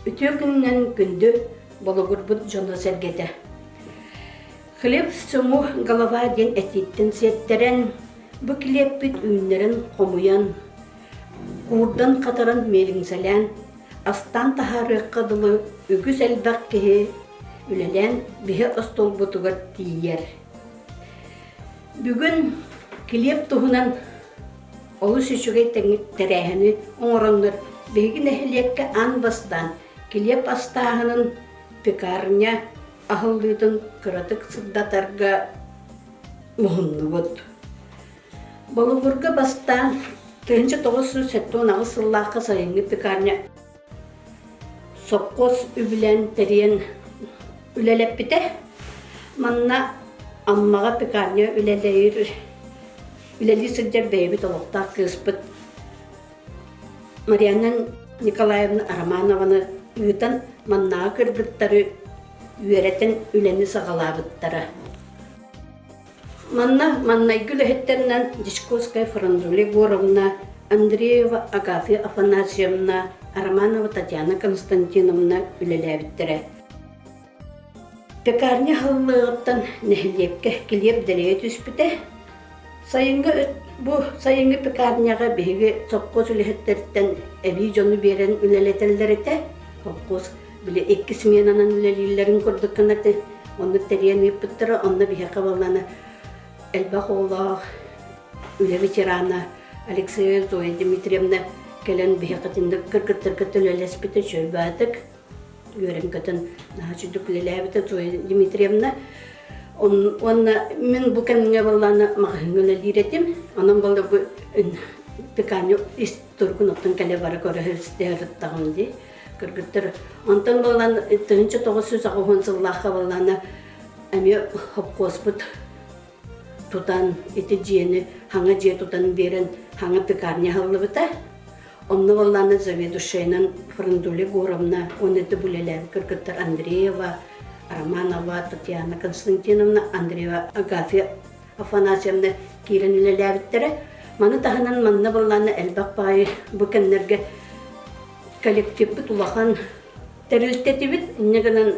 Ütü gündən gündü bolugurbut jonu sergede. Хлеб суму голова ден этиттен сеттерен, bu kilepbit üünlerin komуян, курдан катаран мелиңселен, астан тахары кадылы үгүс элбак кеһи үлелен биһе остолбутугар тиер. Бүгүн килеп туһунан олус үчүгэй тәрәһини оңороннор биһигин эхилекке ан бастан килеп астаһынын пекарня ахыллыытын кыратык сырдатарга муһуннубут. Болугурга бастан 1970 сыллаакка сайынгы пекарня соккос үбүлен терен үлелеппите. Манна аммага пекарня үлели сырдер бейби толокта кыспыт. Марьяна Николаевна Романованы үйтан маннага кыргыттары үйрәтен үлени сагалабыттара. Манна игүлэхеттернен Дичковская Франзули Горовна, Андреева Агафья Афанасьевна, Романова Татьяна Константиновна үлеләбиттере. Пекарня халлыгыттан нехилекке килеп делеге түспүте. Сайынгы пекарняга биһиги соккос үлэхеттерден эби жону берен үлелетеллерите. Соккос биле 2 сменанан үлелилерин көрдүккөнөтө. Онны терен ыппыттара, онны биһака балланы Эльбахолах, үле ветерана Алексея Зоя Дмитриевна келен биһакатында кыргыттыргыт үлелеспите чөлбатык. Үйрен көтөн нахачыдык үлелебите Зоя Дмитриевна. Онна мен бу кемге балланы магыңгылы диретим. Анан балда бу пеканю исторгуноттон келе бара көрөһөстөрүттагынды. Кыргыттыр. Антон балланы 1990 жылларга балланы эми хопкоспут тутан эти жиени хаңа жие тутан берен хаңа пекарня халлыбыта. Онны балланы заведующайнан Франзули Горовна, онеты булелен кыргыттыр Андреева, Романова Татьяна Константиновна, Андреева Агафья Афанасьевна кирен үлеләбиттере. Маны таханан манна балланы элбак бай бу кеннерге коллективбит улахан терилтетибит, иннегенен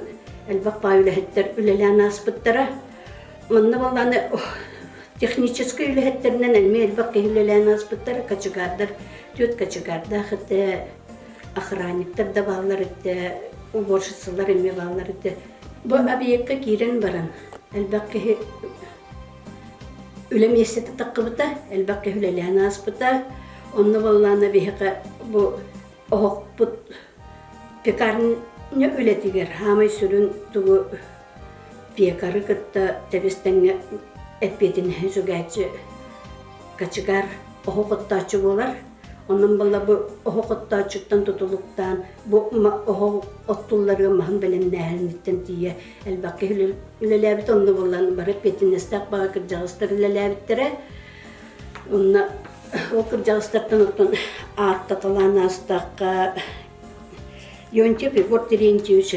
элбак бай үлехеттер үлелән аспыттара. Манна балланы технический үлехеттернен элме элбак үлелән аспыттара качыгардар, түйет качыгарда хыты охранниктер да баллар итте, уборщицалар элме баллар итте. Бу объектка кирен баран. Элбак үлемесете таккыбыта, элбак үлелән аспыта. Онны балланы бихека бу оғықпыт пекарын не үлетігер. Хамай сүрін туғы пекары кытта тебестенге әппетін зүгәтші качыгар оғықыттачы болар. Онын бала бұ оғықыттачыктан тұтылықтан бұ оғық оттулларға мағын бәлемнәхінеттен тие әлбақы үлеләбіт онны болан бары петін естақ баға кіржағыстар үлеләбіттері. Онына ол кыржағыстардан оттон аттаталан астаққа Йончев Егор Терентьевич,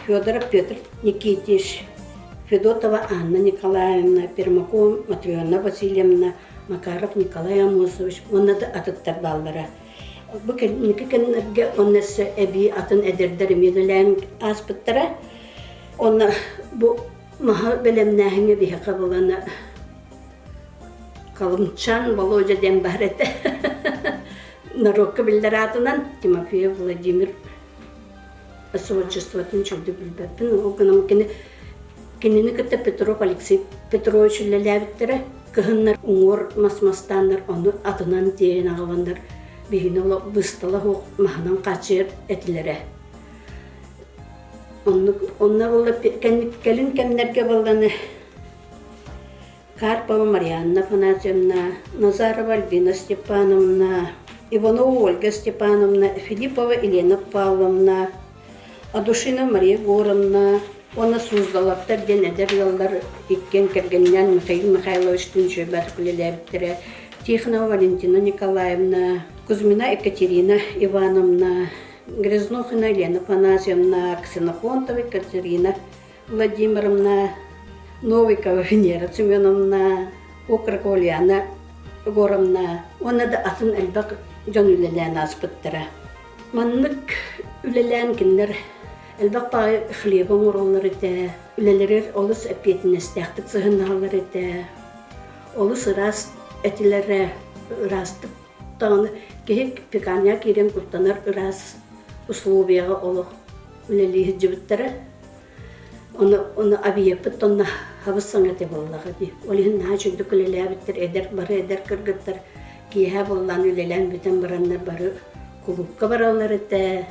Федоров Петр Никитич, Федотова Анна Николаевна, Пермакова Матвеевна Васильевна, Макаров Николай Амосович, оннады атыттар баллары. Бұл кеннерге оннасы әбі атын әдердері меделән аспыттары. Онна бұл маға бәлемнәхіңе бейхақа боланы Колымчан Володя ден бар эте. Нарокка билдер атынан Тимофеев Владимир освободчествотын чүрді білбәппін. Ол күнім кенені кітті Петров Алексей Петрович үлеләбіттері. Кығыннар ұңғыр мас-мастандар, оны атынан дейін ағыландар. Бейін олы бұсталы мағынан қачыр әтілері. Онна болды кәлін кәмдерге болданы Карпова Марьяна Афанасьевна, Назарова Альбина Степановна, Иванова Ольга Степановна, Филиппова Елена Павловна, Адушина Мария Горовна, оны Суздалаптар ден әдер яллар иккен кәргеннен Михаил Михайлович Түншөбәт күлеләбіттірі, Тихонова Валентина Николаевна, Кузьмина Екатерина Ивановна, Грязнухина Елена Афанасьевна, Ксенофонтова Екатерина Владимировна, Новикова Венера Семеновна, Окракова Ульяна Горовна, оны да атын әлбақ жон үлелән аспыттыра. Маннык үлелән кинлер элбак бай хлебом уроллар ите. Үлелерер олус эпетинестяхтык сыгынналар ите. Олус раз этилере растык таны кехик пекания кирен куртанар раз условияга олох үлелиһи жибиттара. Оны абиеппит онна хабыссаңа те боллага ди. Олиһин наһа чүндүк үлеләбиттер эдер бары эдер кыргыттар киһә боллан үлелән битен бараннар бары клубка баралар ите.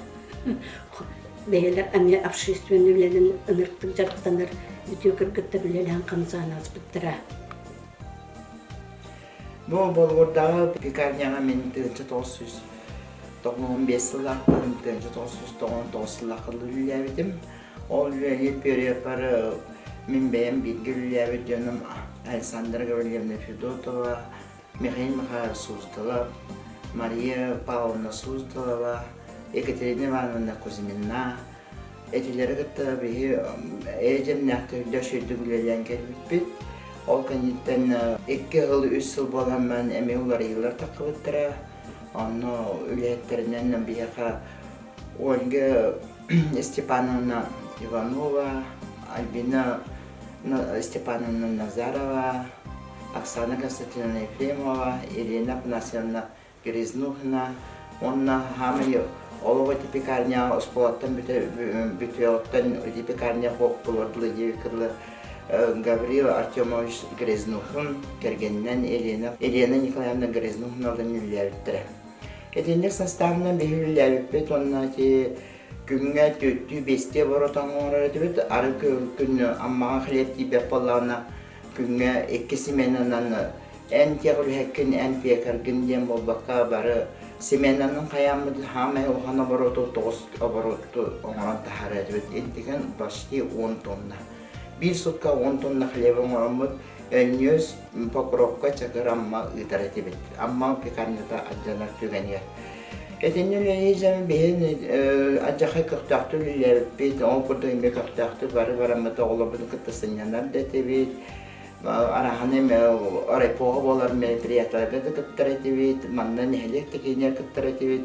Бейлер ами общественный үлелен ыныртык жарттанар бүтү кыргыттар үлелән камсанас биттера. Бу болгордагы пекарняга мен 1995 жылдардын 1999 жылдары үлеләбидим. Ол үлелеп перепары мен бәйем билгеләбид жаным Александра Гавриловна Федотова, Михаил Михайлович Суздалов, Мария Павловна Суздалова, Екатерина Ивановна Кузьмина. Этилери гытта бии эжем нахты дөшөйдү үлелән келбит. Ол кенеттен 2 жыл 3 жыл болганман эми улар йыллар такыбыттыра. Аны үлеттеринен бияка Ольга Степановна Иванова, Альбина Степановна Назарова, Оксана Константиновна Ефремова, Елена Панасьевна Грязнухина. Онна хамы олова пекарня осполаттан бүтөттөн пекарня хок болордулы дебикырлы Гаврил Артемович Грязнухин кергеннен Елена Николаевна Грязнухин алдан үлеләбиттіре. Этендек составынан бейілеләбиппет, онна те күнгә төттү бесте боротан оңырар дебет, ары күн аммаға хлеб тибеп болағына күнгә 2 семенанан ән тегіл хәккен ән пекаргін дем болбаққа бары семенанын қаямыды хамай оған обороту 9 обороту оңыран тахары дебет. Ентеген почти 10 тонна. Bir сутка 10 тонна хлеба оңырамыд, өннөз покровка чакырамма ытар этебет. Амма пекарнята аджанар түгенер. Этеннен лейзем бейін аджахай кықтақты үлелербет, оң күрдің бе кықтақты бары-барамыда олабын кыттысынянар дәтебет. Араханым орайпоға болар мероприяталарга да кыттар этебет, мандан нехелек текенер кыттар этебет.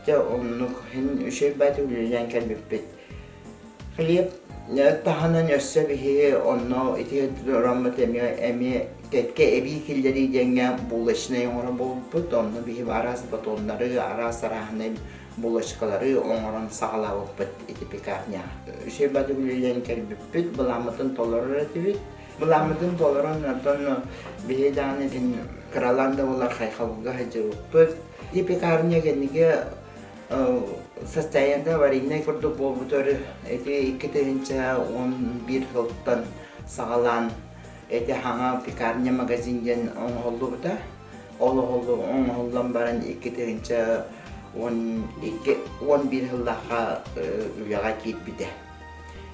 Оннук үшер бәті үлелен кәлбеппет. Хлеб таханан өссө бихи онно ити раммат эми кетке эби килдери денге булышны оңора болуппут, онно бихи арас батоннары, арас арахны булышкалары оңорон сагалабыппыт ити пекарня. Үшер бәті үлелен кәлбеппет, буламытын толорор этебет. Буламытын толорон отон бихи даны краланда олар хайхалуга хажыбыппыт. Ити пекарня кенниге состоянда аварийный курдук болбутары эти 2011 жылдан сагалан эти хаңа пекарня магазинден оңолдубута. Ол оңолдан баран 2011 жылдаға үйаға кетпіді.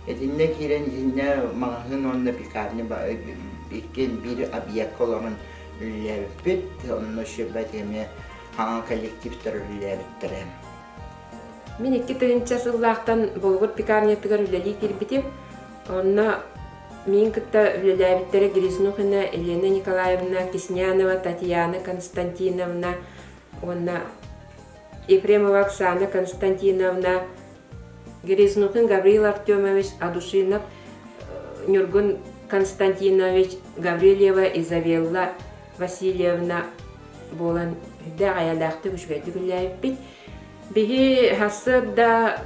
Этинне кирен жинне магазин онна пекарня bir объект оларын үлелебит, онно шебет эме хаңа коллективтер үлелебиттер. Мен 2000 жыллақтан болгор пекарнятыгар үлелей кирбитим. Онна мен кытта үлелебиттері Грязнухина, Елена Николаевна Киснянова, Татьяна Константиновна, онна Ефремова Оксана Константиновна, Грязнухин Гаврил Артемович Адушинов, Нюргун Константинович, Гаврилева Изавелла Васильевна болан үдді аялақты үшгәді үлелебит. Биһи хассырда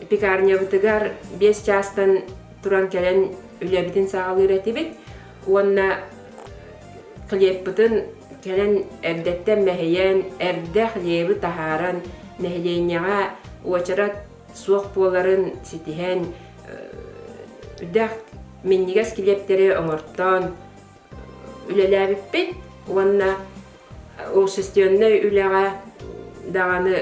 пекарнябытыгар 5 частан туран келен үлебитин сагалыр этибит. Уонна хлеббытын келен эрдеттен мәхейен, эрде хлебы тахаран, нәхейенняға уачарат суық боларын ситихен, үддәк меннигес келептері оңырттан үлелебит. Уонна общественны үлеға дағаны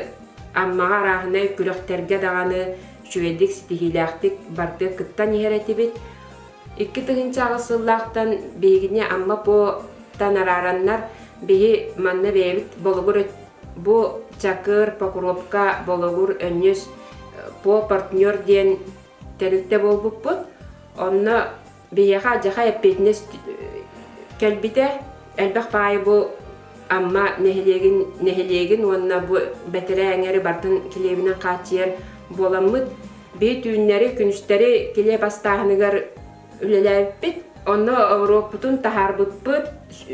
аммаға рахыны күлөктерге дағаны шүведік ситихилақтик барды кыттан ехеретибит. 2000 сыллақтан бейгіне амма по танарараннар бейі манна бейбит болгур бу чакыр покуропка болгур өннөс по партнер ден терилте болбуппут. Онна бейеға жақа эппетінес кәлбите әлбәқ бай бу Amma nehilegin onna bu betere engeri bartın kilebinen kaçyer bolamıt bir tüynleri günüsteri kile bastağınıgar ülelepit onu Avrupa'tın taharbıtpıt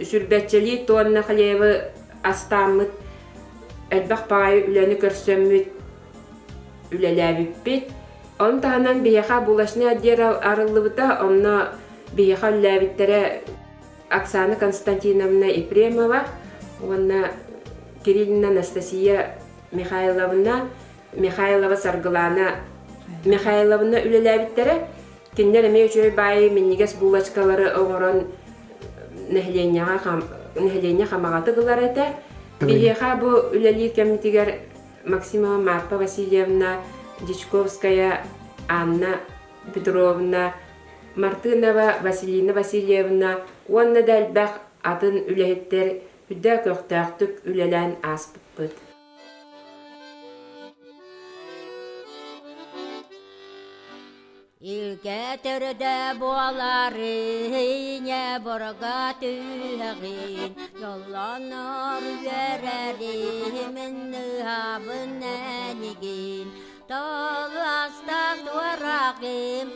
sürbetçeliği toğunna kilebi astamıt elbaq payı üleni körsömmüt ülelepit onun tahanan biheqa bulaşına diğer arılıbıta onna biheqa ülepittere Оксана Константиновна Ефремова, она Кирилловна Анастасия Михайлова Саргылана Михайловна үлеләбиттәре киннәр меючөй бай миннигес булачкалары оңорон нәһленья хамагаты гылар әтә. Биһеха бу үләли комитегәр Максимова Марфа Васильевна Дичковская, Анна Петровна Мартынова Василина Васильевна Уанна дәлбәқ атын үләһеттер үдә көқтәқтүк үләлән аспыппыт. Илгә төрдә буалары не борга түйәгин ялланар верәдемен хабын нигин таластак туарагым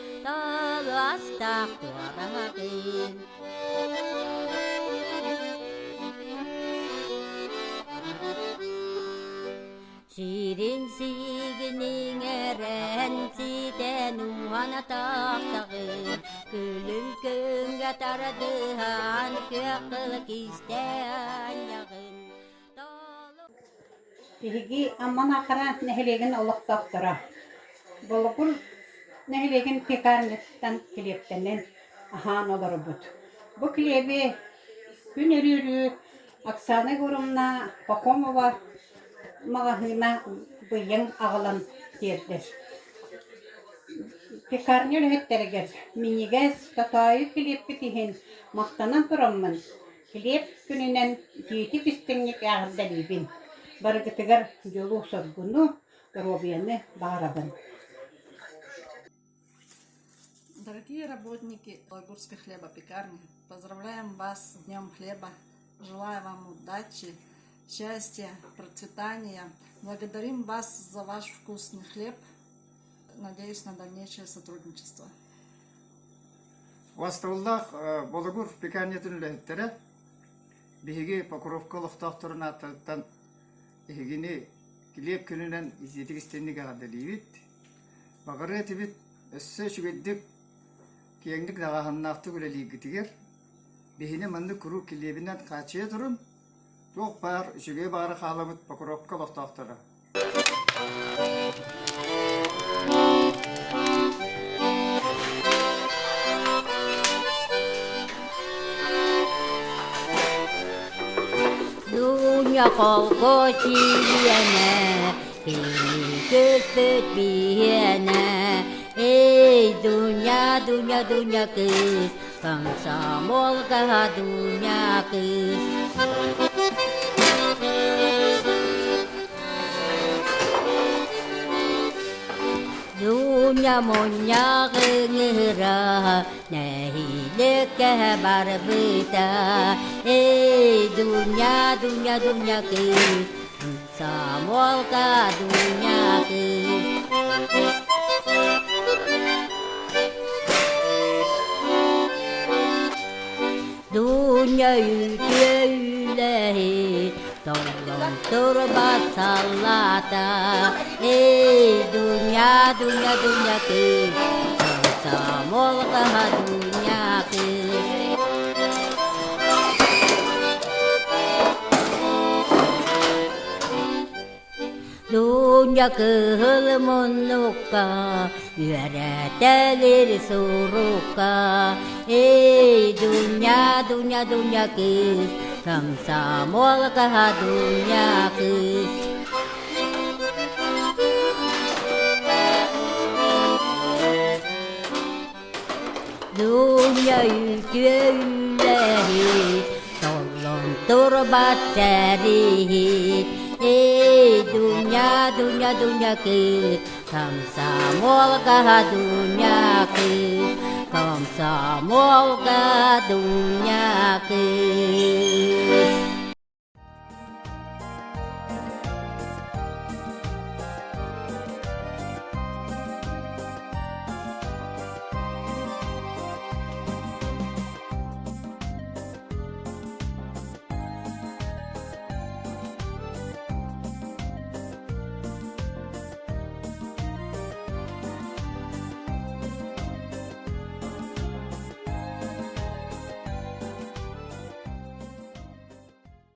Şirin siginin eren siden uhana taktağın Gülüm könge taradıhan kökılık isteyen yağın Bihi amman akara nehilegin Allah taktara. Bolakul nehilegin pekarnetten kileptenen ahan olur but. Bu kilebi gün erürü Oksana Gorumna Pakhomova Magahina bıyın ağılan derdir. Pekarnel hetterger miniges tatayı kilepi tihin mahtanan turamman. Kilep gününen jeti pistinlik ağırda libin. Баргатыгар жолу соргуну робияны барабын. Дорогие работники Лагурской хлебопекарни, поздравляем вас с Днем хлеба. Желаю вам удачи, счастья, процветания. Благодарим вас за ваш вкусный хлеб. Надеюсь на дальнейшее сотрудничество. Вастауллах Болагур пекарнетін үләйттері беге Покровколық тақтырын аттырыттан Егіне келеп күнінен изетігістенік ағадалейбет. Бағыры әтібет өссі шүгеддік кеңдік нағахыннақты көлелейгітігер. Бейіне манды күру келебінен қачыя тұрын. Тоқ бар шүге бары қаламыт Покровка лақтақтыры. Dünya kolko çiğnene, beni köpüt biyene. Ey dünya, dünya, dünya kız, komsomolka dünya kız. Dünya monya gıngıra, nehileke barbita. Ey dünya, dünya, dünya kız, komsomolka dünya kız. Dünya yütüyle, Tolong turbat salata, dunya, dunya, dunya kız, samol kaha dunya kız. Dunya kehıl munuka, yüretelir suruka, dunya, dunya, dunya kız. Komsomol kaha dunya kız. Dunya yütüleri, tolong turbat serihi. Dunya, dunya, dunya kız, komsomol kaha dunya kız. Komsomol kaha dunya kız.